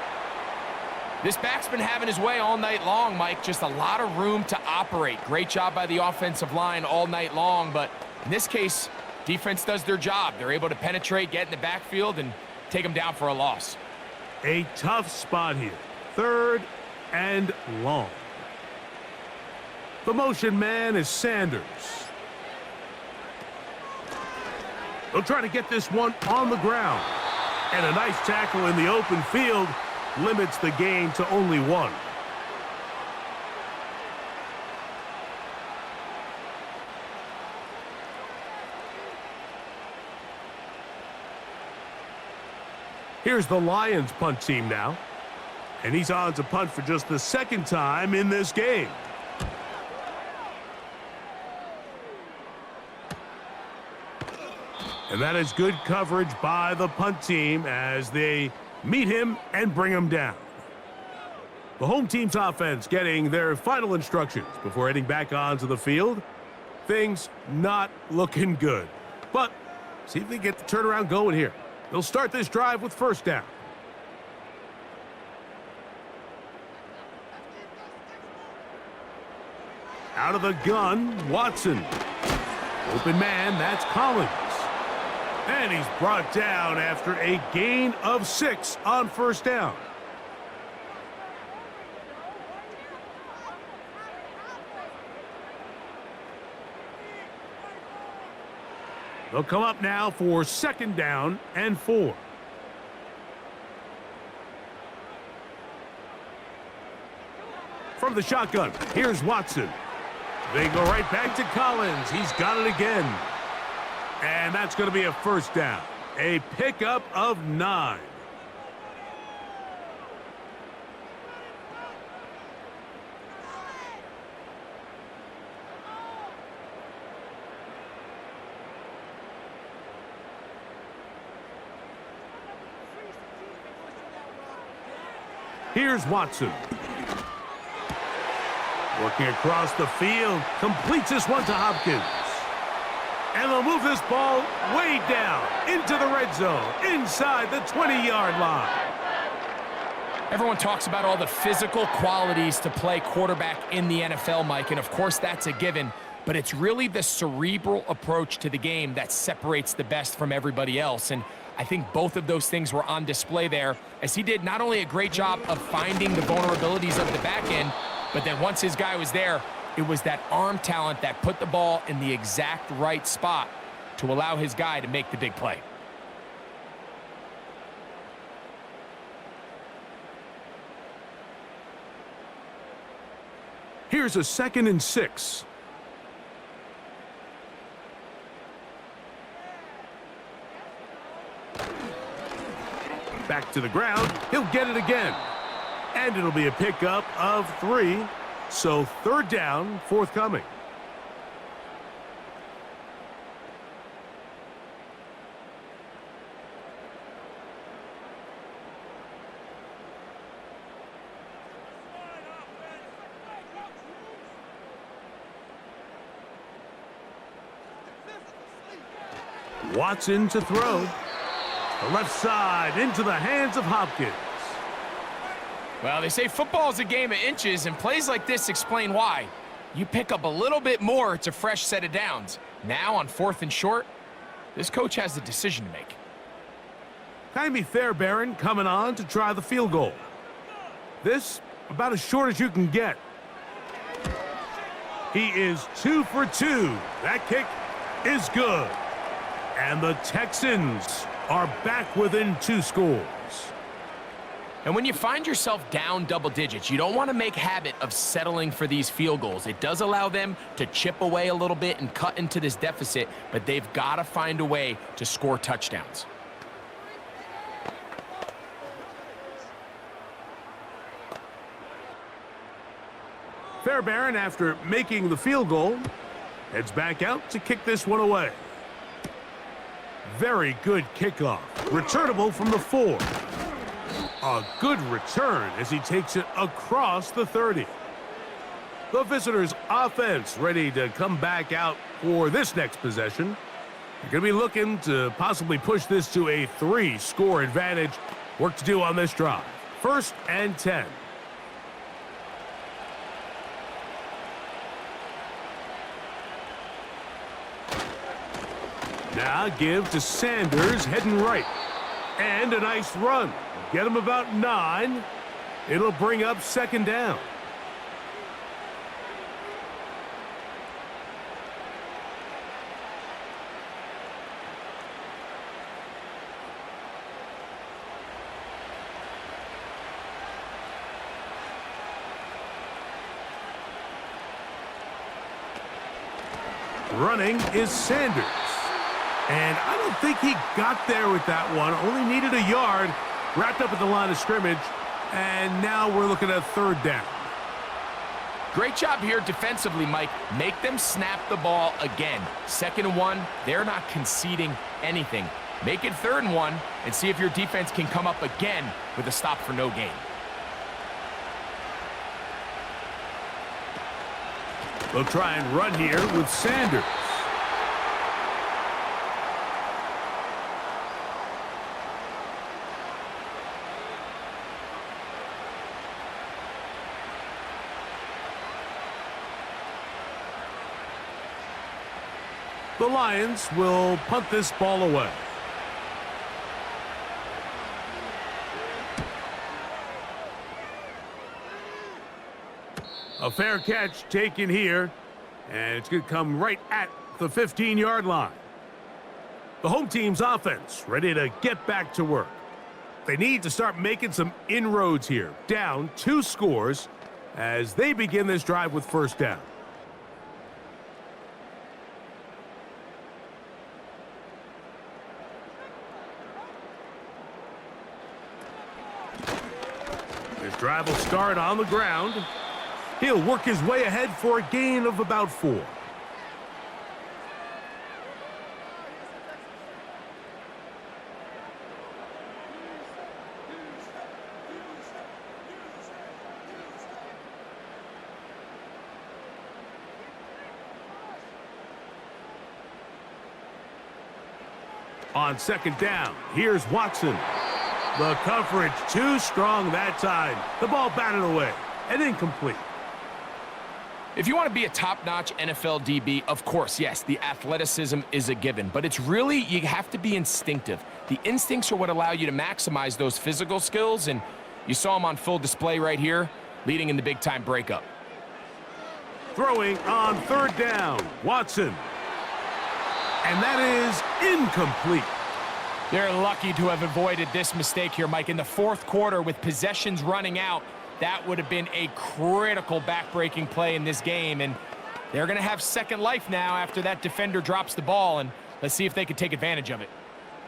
This back's been having his way all night long, Mike. Just a lot of room to operate. Great job by the offensive line all night long, but in this case, defense does their job. They're able to penetrate, get in the backfield, and take them down for a loss. A tough spot here. 3rd and long. The motion man is Sanders. They'll try to get this one on the ground. And a nice tackle in the open field limits the gain to only 1. Here's the Lions punt team now. And he's on to punt for just the 2nd time in this game. And that is good coverage by the punt team as they meet him and bring him down. The home team's offense getting their final instructions before heading back onto the field. Things not looking good. But see if they get the turnaround going here. They'll start this drive with 1st down. Out of the gun, Watson. Open man, that's Collins. And he's brought down after a gain of 6 on 1st down. They'll come up now for 2nd down and 4. From the shotgun, here's Watson. They go right back to Collins. He's got it again. And that's going to be a 1st down. A pickup of 9. Here's Watson. Working across the field, completes this one to Hopkins. And they'll move this ball way down into the red zone, inside the 20-yard line. Everyone talks about all the physical qualities to play quarterback in the NFL, Mike, and of course that's a given, but it's really the cerebral approach to the game that separates the best from everybody else. And I think both of those things were on display there, as he did not only a great job of finding the vulnerabilities of the back end, but then once his guy was there, it was that arm talent that put the ball in the exact right spot to allow his guy to make the big play. Here's a 2nd and 6. Back to the ground. He'll get it again. And it'll be a pickup of 3. So 3rd down, forthcoming. Watson to throw. The left side into the hands of Hopkins. Well, they say football is a game of inches, and plays like this explain why. You pick up a little bit more, it's a fresh set of downs. Now on 4th and short, this coach has a decision to make. Jaime Fairbairn coming on to try the field goal. This about as short as you can get. He is 2 for 2. That kick is good. And the Texans are back within 2 scores. And when you find yourself down double digits, you don't want to make habit of settling for these field goals. It does allow them to chip away a little bit and cut into this deficit, but they've got to find a way to score touchdowns. Fairbairn, after making the field goal, heads back out to kick this one away. Very good kickoff. Returnable from the 4. A good return as he takes it across the 30. The visitors' offense ready to come back out for this next possession. They're going to be looking to possibly push this to a 3-score advantage. Work to do on this drive. 1st and 10. Now give to Sanders, heading right. And a nice run. Get him about 9. It'll bring up second down. Running is Sanders. And I don't think he got there with that one. Only needed a yard. Wrapped up at the line of scrimmage. And now we're looking at third down. Great job here defensively, Mike. Make them snap the ball again. 2nd and 1, they're not conceding anything. Make it 3rd and 1 and see if your defense can come up again with a stop for no gain. They'll try and run here with Sanders. The Lions will punt this ball away. A fair catch taken here, and it's going to come right at the 15-yard line. The home team's offense ready to get back to work. They need to start making some inroads here. Down 2 scores as they begin this drive with first down. This drive will start on the ground. He'll work his way ahead for a gain of about 4. On second down, here's Watson. The coverage too strong that time. The ball batted away and incomplete. If you want to be a top-notch NFL DB, of course, yes, the athleticism is a given. But it's really, you have to be instinctive. The instincts are what allow you to maximize those physical skills, and you saw them on full display right here, leading in the big-time breakup. Throwing on third down, Watson. And that is incomplete. They're lucky to have avoided this mistake here, Mike. In the 4th quarter, with possessions running out, that would have been a critical back-breaking play in this game, and they're going to have second life now after that defender drops the ball, and let's see if they can take advantage of it.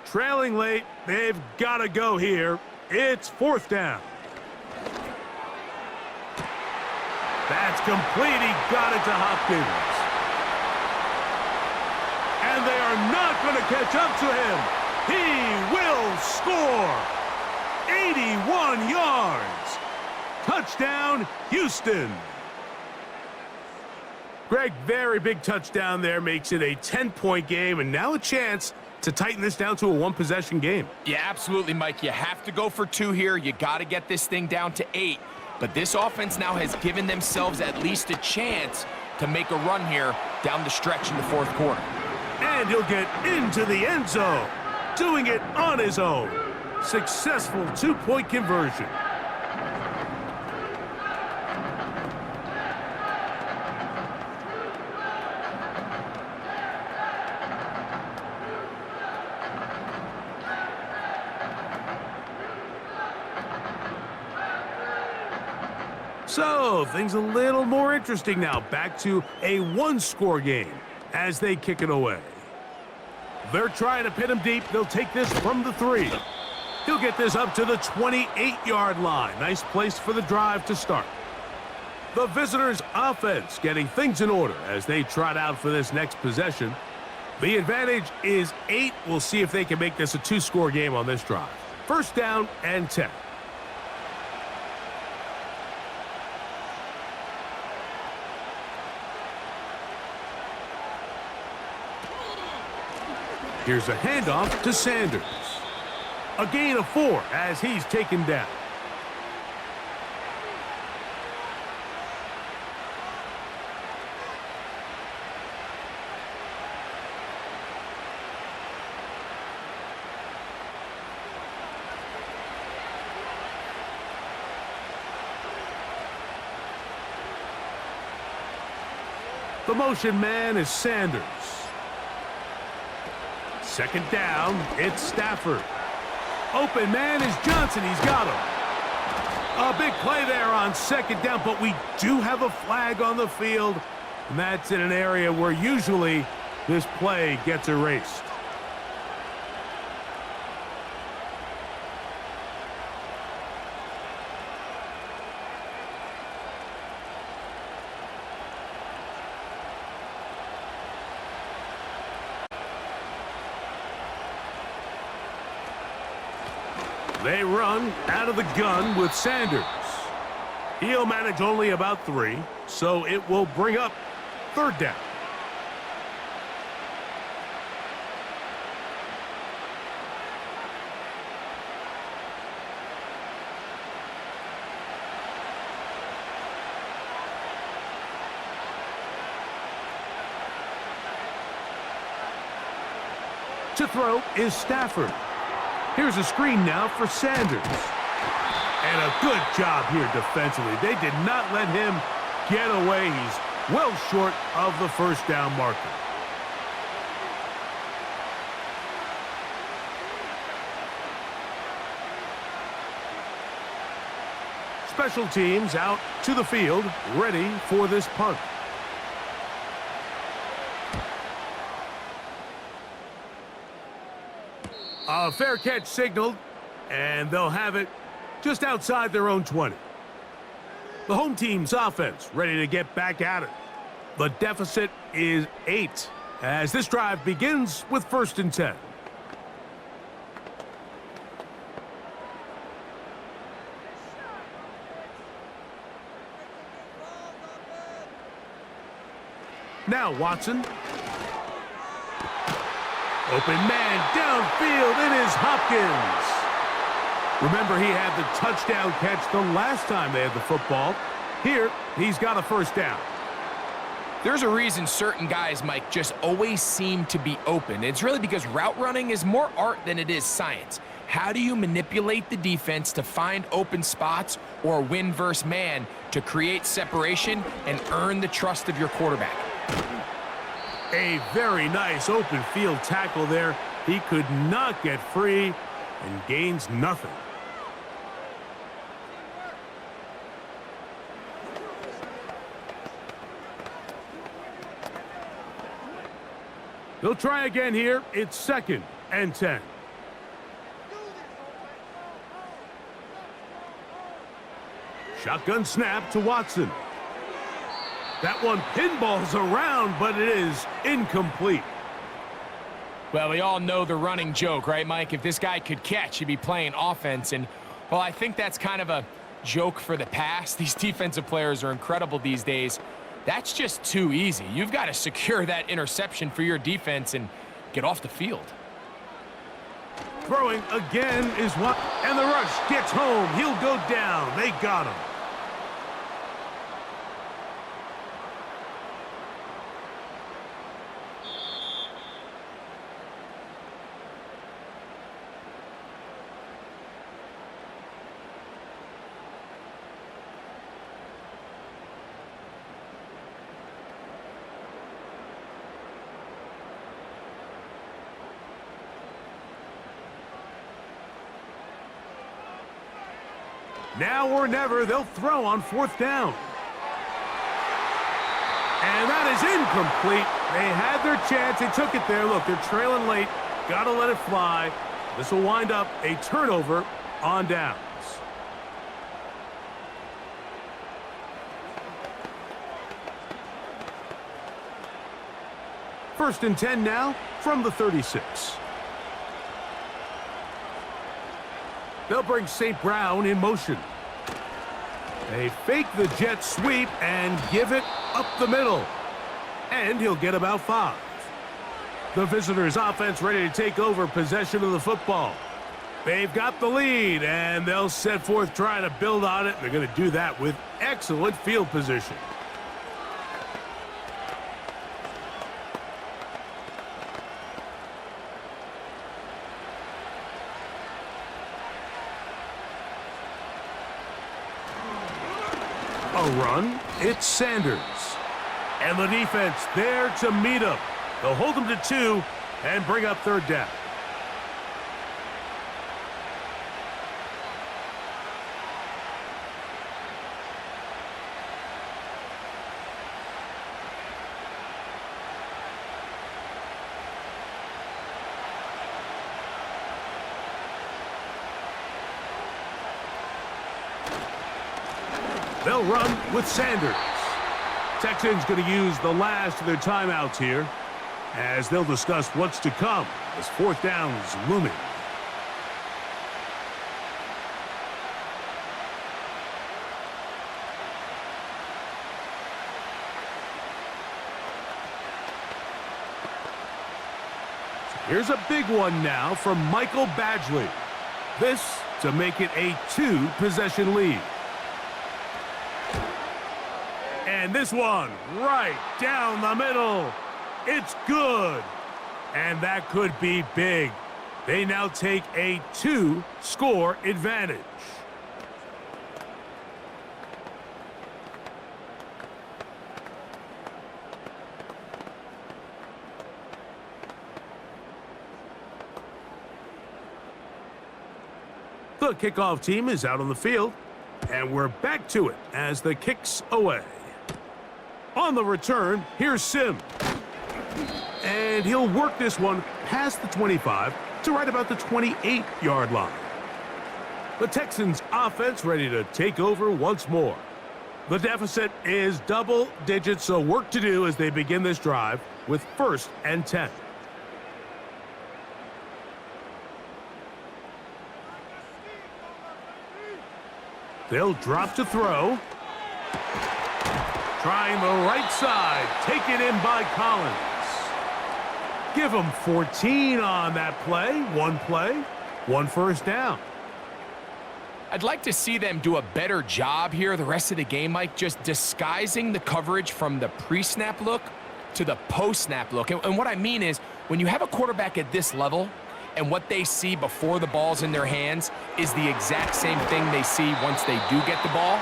Trailing late, they've got to go here. It's 4th down. That's complete. He got it to Hopkins. And they are not going to catch up to him. He will score. 81 yards. Touchdown, Houston. Greg, very big touchdown there. Makes it a 10-point game, and now a chance to tighten this down to a 1-possession game. Yeah, absolutely, Mike. You have to go for 2 here. You got to get this thing down to 8. But this offense now has given themselves at least a chance to make a run here down the stretch in the 4th quarter. And he'll get into the end zone, doing it on his own. Successful 2-point conversion. So, things a little more interesting now. Back to a 1-score game as they kick it away. They're trying to pin him deep. They'll take this from the 3. He'll get this up to the 28-yard line. Nice place for the drive to start. The visitors' offense getting things in order as they trot out for this next possession. The advantage is 8. We'll see if they can make this a 2-score game on this drive. First down and 10. Here's a handoff to Sanders. A gain of 4 as he's taken down. The motion man is Sanders. Second down, it's Stafford. Open man is Johnson. He's got him. A big play there on second down, but we do have a flag on the field, and that's in an area where usually this play gets erased. They run out of the gun with Sanders. He'll manage only about 3, so it will bring up third down. To throw is Stafford. Here's a screen now for Sanders. And a good job here defensively. They did not let him get away. He's well short of the first down marker. Special teams out to the field, ready for this punt. A fair catch signaled, and they'll have it just outside their own 20. The home team's offense ready to get back at it. The deficit is 8 as this drive begins with 1st and 10. Now Watson. Open man downfield. It is Hopkins. Remember, he had the touchdown catch the last time they had the football. Here, he's got a first down. There's a reason certain guys, Mike, just always seem to be open. It's really because route running is more art than it is science. How do you manipulate the defense to find open spots or win versus man to create separation and earn the trust of your quarterback? A very nice open field tackle there. He could not get free and gains nothing. They'll try again here. It's 2nd and 10. Shotgun snap to Watson. That one pinballs around, but it is incomplete. Well, we all know the running joke, right, Mike? If this guy could catch, he'd be playing offense. And, well, I think that's kind of a joke for the past. These defensive players are incredible these days. That's just too easy. You've got to secure that interception for your defense and get off the field. Throwing again is what, and the rush gets home. He'll go down. They got him. Now or never, they'll throw on 4th down. And that is incomplete. They had their chance. They took it there. Look, they're trailing late. Got to let it fly. This will wind up a turnover on downs. First and 10 now from the 36. They'll bring St. Brown in motion. They fake the jet sweep and give it up the middle. And he'll get about 5. The visitors' offense ready to take over possession of the football. They've got the lead, and they'll set forth trying to build on it. They're going to do that with excellent field position. A run, it's Sanders. And the defense there to meet him. They'll hold him to 2 and bring up third down. They'll run with Sanders. Texans going to use the last of their timeouts here as they'll discuss what's to come as fourth down is looming. So here's a big one now from Michael Badgley. This to make it a 2-possession lead. And this one right down the middle. It's good. And that could be big. They now take a 2-score advantage. The kickoff team is out on the field. And we're back to it as the kick's away. On the return, here's Sim. And he'll work this one past the 25 to right about the 28-yard line. The Texans' offense ready to take over once more. The deficit is double digits, so work to do as they begin this drive with 1st and 10. They'll drop to throw. Trying the right side. Taken in by Collins. Give him 14 on that play. One first down. I'd like to see them do a better job here the rest of the game, Mike, just disguising the coverage from the pre-snap look to the post-snap look. And what I mean is, when you have a quarterback at this level and what they see before the ball's in their hands is the exact same thing they see once they do get the ball,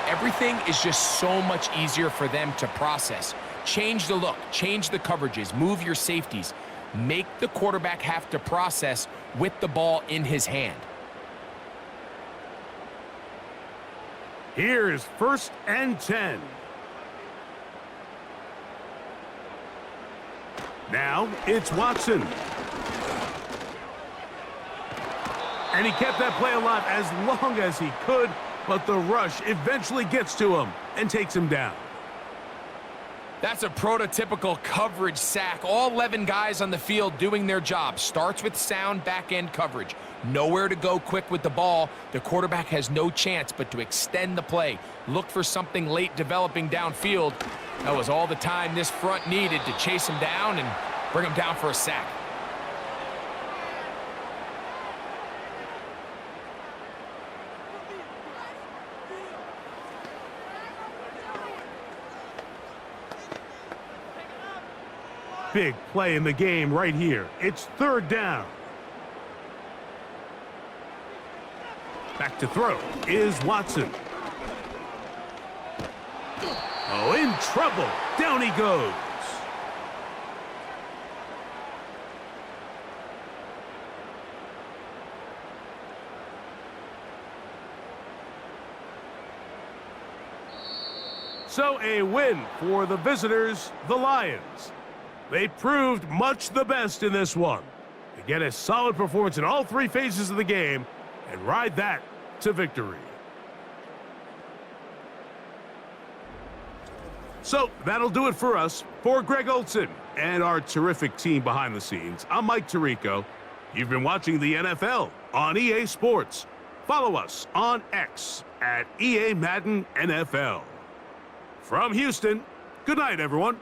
everything is just so much easier for them to process. Change the look, change the coverages, move your safeties. Make the quarterback have to process with the ball in his hand. Here's 1st and 10. Now it's Watson. And he kept that play alive as long as he could, but the rush eventually gets to him and takes him down. That's a prototypical coverage sack. All 11 guys on the field doing their job. Starts with sound back-end coverage. Nowhere to go quick with the ball. The quarterback has no chance but to extend the play. Look for something late developing downfield. That was all the time this front needed to chase him down and bring him down for a sack. Big play in the game right here. It's 3rd down. Back to throw is Watson. Oh, in trouble. Down he goes. So a win for the visitors, the Lions. They proved much the best in this one. They get a solid performance in all 3 phases of the game and ride that to victory. So that'll do it for us. For Greg Olson and our terrific team behind the scenes, I'm Mike Tirico. You've been watching the NFL on EA Sports. Follow us on X at EA Madden NFL. From Houston, good night, everyone.